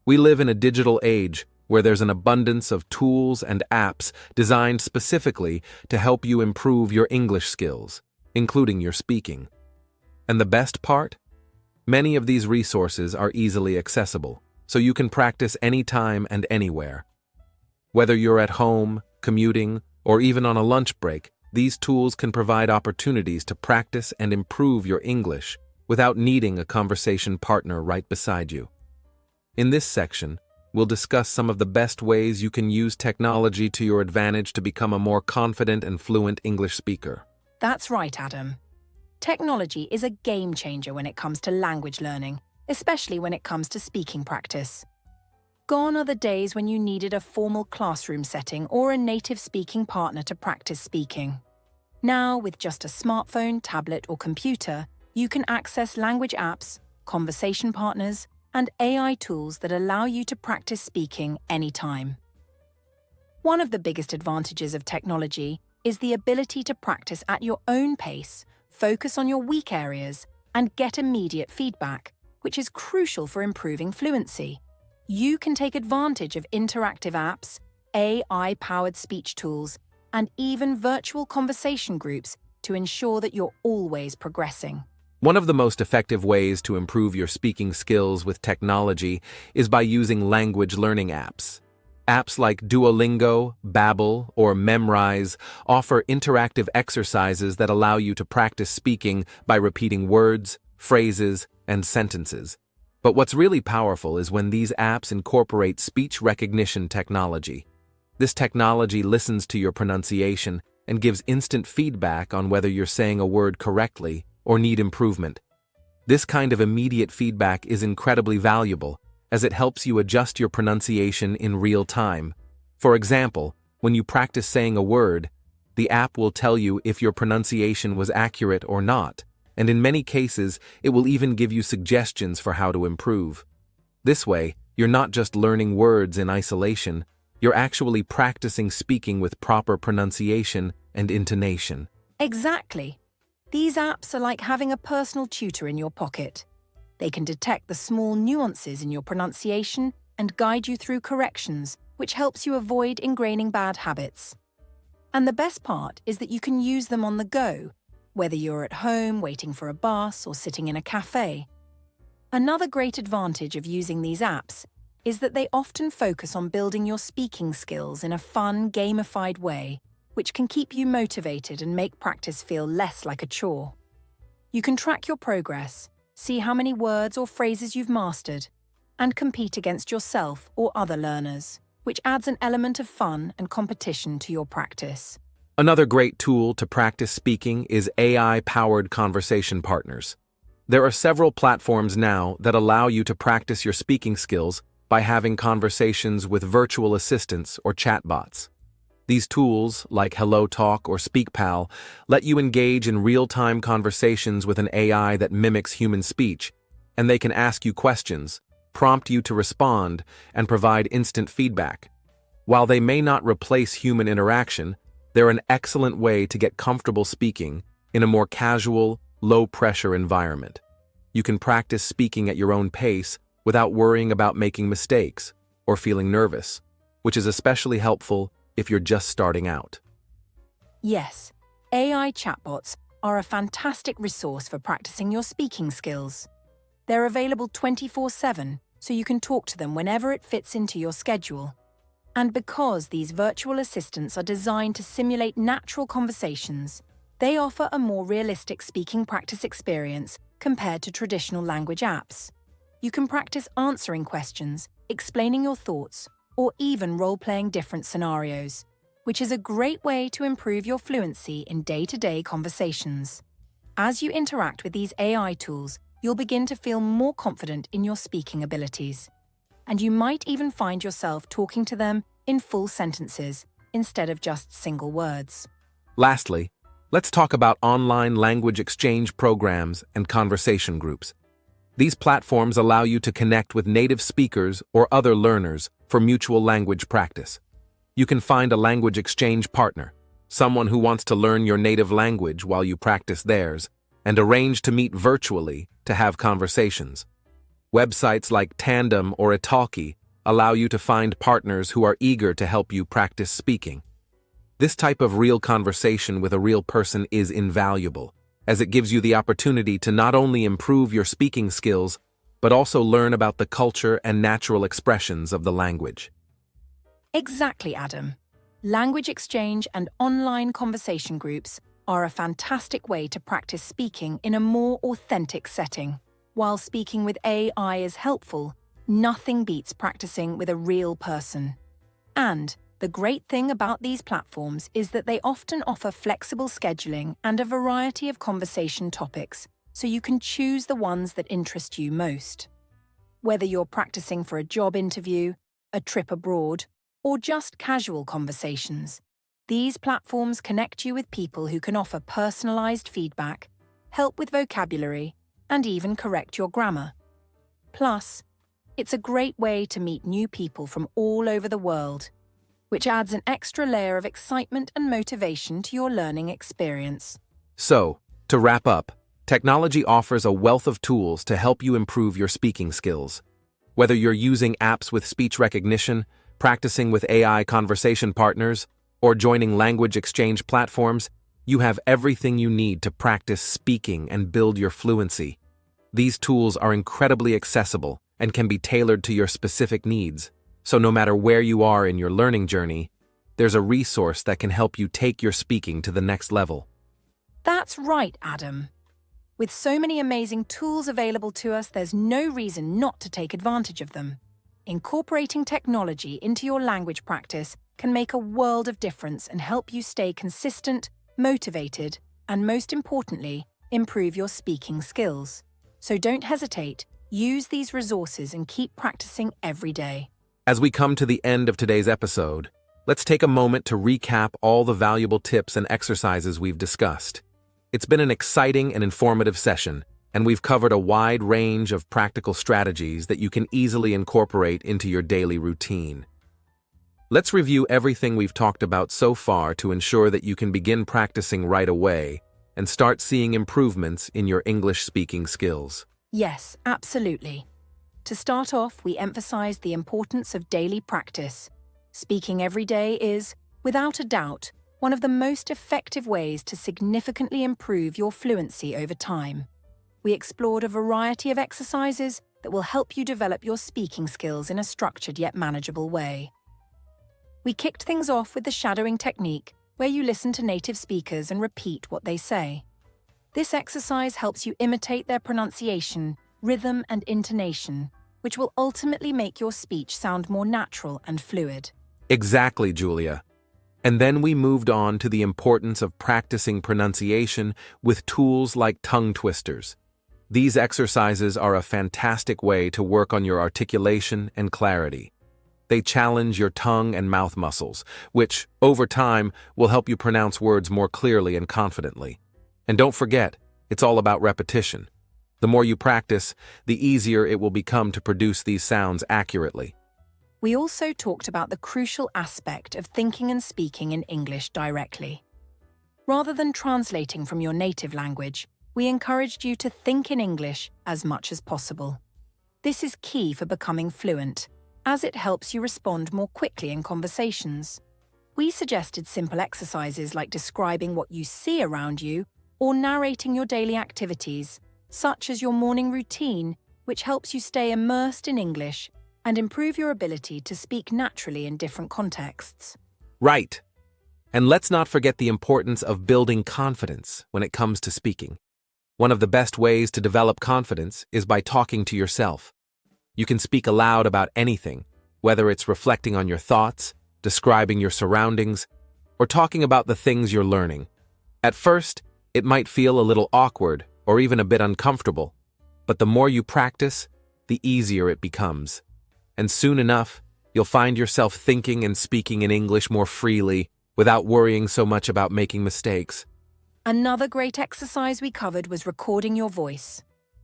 We live in a digital age where there's an abundance of tools and apps designed specifically to help you improve your English skills, including your speaking. And the best part? Many of these resources are easily accessible, so you can practice anytime and anywhere. Whether you're at home, commuting, or even on a lunch break, these tools can provide opportunities to practice and improve your English without needing a conversation partner right beside you. In this section, we'll discuss some of the best ways you can use technology to your advantage to become a more confident and fluent English speaker. That's right, Adam. Technology is a game changer when it comes to language learning, especially when it comes to speaking practice. Gone are the days when you needed a formal classroom setting or a native speaking partner to practice speaking. Now, with just a smartphone, tablet, or computer, you can access language apps, conversation partners, and AI tools that allow you to practice speaking anytime. One of the biggest advantages of technology is the ability to practice at your own pace, focus on your weak areas, and get immediate feedback, which is crucial for improving fluency. You can take advantage of interactive apps, AI-powered speech tools, and even virtual conversation groups to ensure that you're always progressing. One of the most effective ways to improve your speaking skills with technology is by using language learning apps. Apps like Duolingo, Babbel, or Memrise offer interactive exercises that allow you to practice speaking by repeating words, phrases, and sentences. But what's really powerful is when these apps incorporate speech recognition technology. This technology listens to your pronunciation and gives instant feedback on whether you're saying a word correctly or need improvement. This kind of immediate feedback is incredibly valuable, as it helps you adjust your pronunciation in real time. For example, when you practice saying a word, the app will tell you if your pronunciation was accurate or not, and in many cases, it will even give you suggestions for how to improve. This way, you're not just learning words in isolation, you're actually practicing speaking with proper pronunciation and intonation. Exactly. These apps are like having a personal tutor in your pocket. They can detect the small nuances in your pronunciation and guide you through corrections, which helps you avoid ingraining bad habits. And the best part is that you can use them on the go, whether you're at home waiting for a bus or sitting in a cafe. Another great advantage of using these apps is that they often focus on building your speaking skills in a fun, gamified way, which can keep you motivated and make practice feel less like a chore. You can track your progress, see how many words or phrases you've mastered, and compete against yourself or other learners, which adds an element of fun and competition to your practice. Another great tool to practice speaking is AI-powered conversation partners. There are several platforms now that allow you to practice your speaking skills by having conversations with virtual assistants or chatbots. These tools, like HelloTalk or SpeakPal, let you engage in real-time conversations with an AI that mimics human speech, and they can ask you questions, prompt you to respond, and provide instant feedback. While they may not replace human interaction, they're an excellent way to get comfortable speaking in a more casual, low-pressure environment. You can practice speaking at your own pace without worrying about making mistakes or feeling nervous, which is especially helpful if you're just starting out. Yes, AI chatbots are a fantastic resource for practicing your speaking skills. They're available 24/7, so you can talk to them whenever it fits into your schedule. And because these virtual assistants are designed to simulate natural conversations, they offer a more realistic speaking practice experience compared to traditional language apps. You can practice answering questions, explaining your thoughts, or even role-playing different scenarios, which is a great way to improve your fluency in day-to-day conversations. As you interact with these AI tools, you'll begin to feel more confident in your speaking abilities. And you might even find yourself talking to them in full sentences instead of just single words. Lastly, let's talk about online language exchange programs and conversation groups. These platforms allow you to connect with native speakers or other learners for mutual language practice. You can find a language exchange partner, someone who wants to learn your native language while you practice theirs, and arrange to meet virtually to have conversations. Websites like Tandem or Italki allow you to find partners who are eager to help you practice speaking. This type of real conversation with a real person is invaluable, as it gives you the opportunity to not only improve your speaking skills, but also learn about the culture and natural expressions of the language. Exactly, Adam. Language exchange and online conversation groups are a fantastic way to practice speaking in a more authentic setting. While speaking with AI is helpful, nothing beats practicing with a real person. And the great thing about these platforms is that they often offer flexible scheduling and a variety of conversation topics, so you can choose the ones that interest you most. Whether you're practicing for a job interview, a trip abroad, or just casual conversations, these platforms connect you with people who can offer personalized feedback, help with vocabulary, and even correct your grammar. Plus, it's a great way to meet new people from all over the world, which adds an extra layer of excitement and motivation to your learning experience. So, to wrap up, technology offers a wealth of tools to help you improve your speaking skills. Whether you're using apps with speech recognition, practicing with AI conversation partners, or joining language exchange platforms, you have everything you need to practice speaking and build your fluency. These tools are incredibly accessible and can be tailored to your specific needs. So no matter where you are in your learning journey, there's a resource that can help you take your speaking to the next level. That's right, Adam. With so many amazing tools available to us, there's no reason not to take advantage of them. Incorporating technology into your language practice can make a world of difference and help you stay consistent, motivated, and most importantly, improve your speaking skills. So don't hesitate. Use these resources and keep practicing every day. As we come to the end of today's episode, let's take a moment to recap all the valuable tips and exercises we've discussed. It's been an exciting and informative session, and we've covered a wide range of practical strategies that you can easily incorporate into your daily routine. Let's review everything we've talked about so far to ensure that you can begin practicing right away and start seeing improvements in your English speaking skills. Yes, absolutely. To start off, we emphasize the importance of daily practice. Speaking every day is, without a doubt, one of the most effective ways to significantly improve your fluency over time. We explored a variety of exercises that will help you develop your speaking skills in a structured yet manageable way. We kicked things off with the shadowing technique, where you listen to native speakers and repeat what they say. This exercise helps you imitate their pronunciation, rhythm, and intonation, which will ultimately make your speech sound more natural and fluid. Exactly, Julia. And then we moved on to the importance of practicing pronunciation with tools like tongue twisters. These exercises are a fantastic way to work on your articulation and clarity. They challenge your tongue and mouth muscles, which, over time, will help you pronounce words more clearly and confidently. And don't forget, it's all about repetition. The more you practice, the easier it will become to produce these sounds accurately. We also talked about the crucial aspect of thinking and speaking in English directly. Rather than translating from your native language, we encouraged you to think in English as much as possible. This is key for becoming fluent, as it helps you respond more quickly in conversations. We suggested simple exercises like describing what you see around you or narrating your daily activities, such as your morning routine, which helps you stay immersed in English and improve your ability to speak naturally in different contexts. Right. And let's not forget the importance of building confidence when it comes to speaking. One of the best ways to develop confidence is by talking to yourself. You can speak aloud about anything, whether it's reflecting on your thoughts, describing your surroundings, or talking about the things you're learning. At first, it might feel a little awkward or even a bit uncomfortable, but the more you practice, the easier it becomes. And soon enough, you'll find yourself thinking and speaking in English more freely without worrying so much about making mistakes. Another great exercise we covered was recording your voice.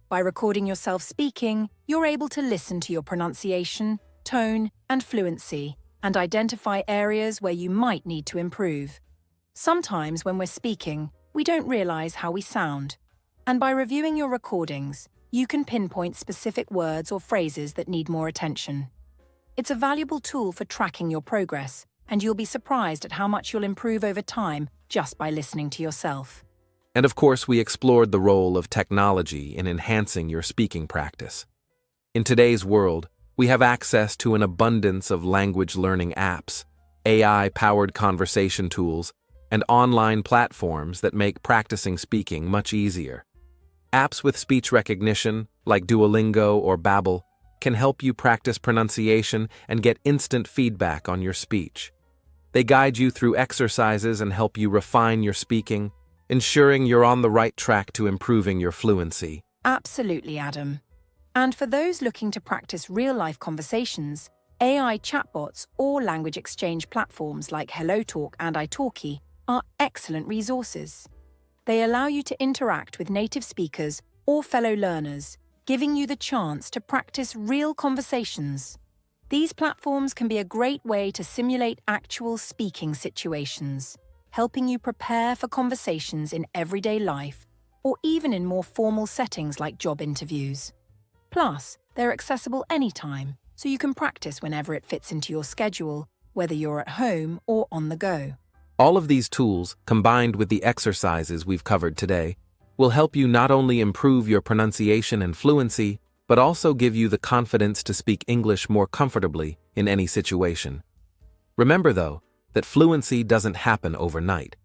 By recording yourself speaking, you're able to listen to your pronunciation, tone, and fluency, and identify areas where you might need to improve. Sometimes when we're speaking, we don't realize how we sound. And by reviewing your recordings, you can pinpoint specific words or phrases that need more attention. It's a valuable tool for tracking your progress, and you'll be surprised at how much you'll improve over time just by listening to yourself. And of course, we explored the role of technology in enhancing your speaking practice. In today's world, we have access to an abundance of language learning apps, AI-powered conversation tools, and online platforms that make practicing speaking much easier. Apps with speech recognition, like Duolingo or Babbel, can help you practice pronunciation and get instant feedback on your speech. They guide you through exercises and help you refine your speaking, ensuring you're on the right track to improving your fluency. Absolutely, Adam. And for those looking to practice real-life conversations, AI chatbots or language exchange platforms like HelloTalk and italki are excellent resources. They allow you to interact with native speakers or fellow learners, giving you the chance to practice real conversations. These platforms can be a great way to simulate actual speaking situations, helping you prepare for conversations in everyday life or even in more formal settings like job interviews. Plus, they're accessible anytime, so you can practice whenever it fits into your schedule, whether you're at home or on the go. All of these tools, combined with the exercises we've covered today, will help you not only improve your pronunciation and fluency, but also give you the confidence to speak English more comfortably in any situation. Remember, though, that fluency doesn't happen overnight.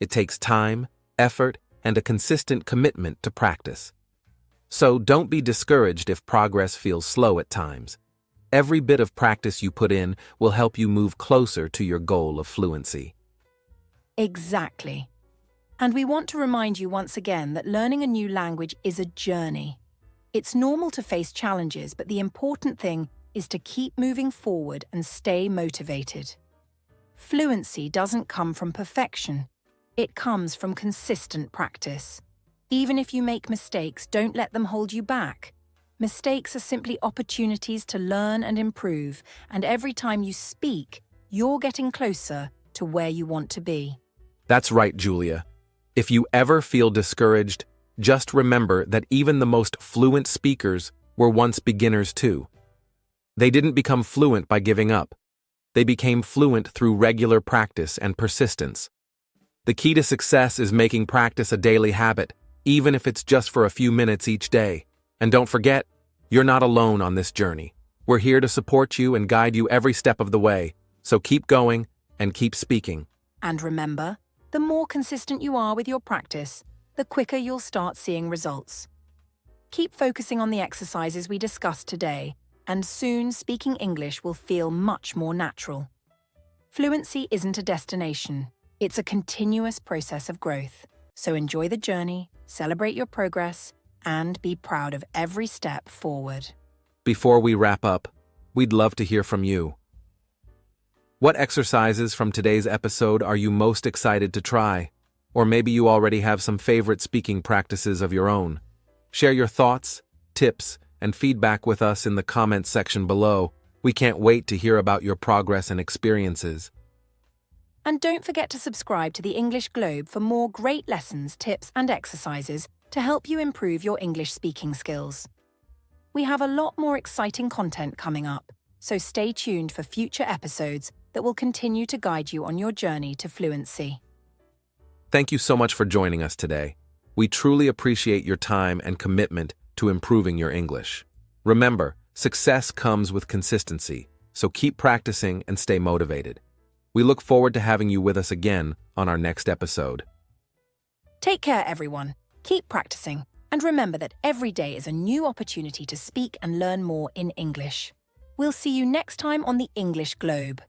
It takes time, effort, and a consistent commitment to practice. So don't be discouraged if progress feels slow at times. Every bit of practice you put in will help you move closer to your goal of fluency. Exactly. And we want to remind you once again that learning a new language is a journey. It's normal to face challenges, but the important thing is to keep moving forward and stay motivated. Fluency doesn't come from perfection. It comes from consistent practice. Even if you make mistakes, don't let them hold you back. Mistakes are simply opportunities to learn and improve, and every time you speak, you're getting closer to where you want to be. That's right, Julia. If you ever feel discouraged, just remember that even the most fluent speakers were once beginners too. They didn't become fluent by giving up. They became fluent through regular practice and persistence. The key to success is making practice a daily habit, even if it's just for a few minutes each day. And don't forget, you're not alone on this journey. We're here to support you and guide you every step of the way. So keep going and keep speaking. And remember, the more consistent you are with your practice, the quicker you'll start seeing results. Keep focusing on the exercises we discussed today, and soon speaking English will feel much more natural. Fluency isn't a destination, it's a continuous process of growth. So enjoy the journey, celebrate your progress, and be proud of every step forward. Before we wrap up, we'd love to hear from you. What exercises from today's episode are you most excited to try? Or maybe you already have some favorite speaking practices of your own. Share your thoughts, tips, and feedback with us in the comments section below. We can't wait to hear about your progress and experiences. And don't forget to subscribe to the English Globe for more great lessons, tips, and exercises to help you improve your English speaking skills. We have a lot more exciting content coming up, so stay tuned for future episodes that will continue to guide you on your journey to fluency. Thank you so much for joining us today. We truly appreciate your time and commitment to improving your English. Remember, success comes with consistency, so keep practicing and stay motivated. We look forward to having you with us again on our next episode. Take care, everyone. Keep practicing, and remember that every day is a new opportunity to speak and learn more in English. We'll see you next time on the English Globe.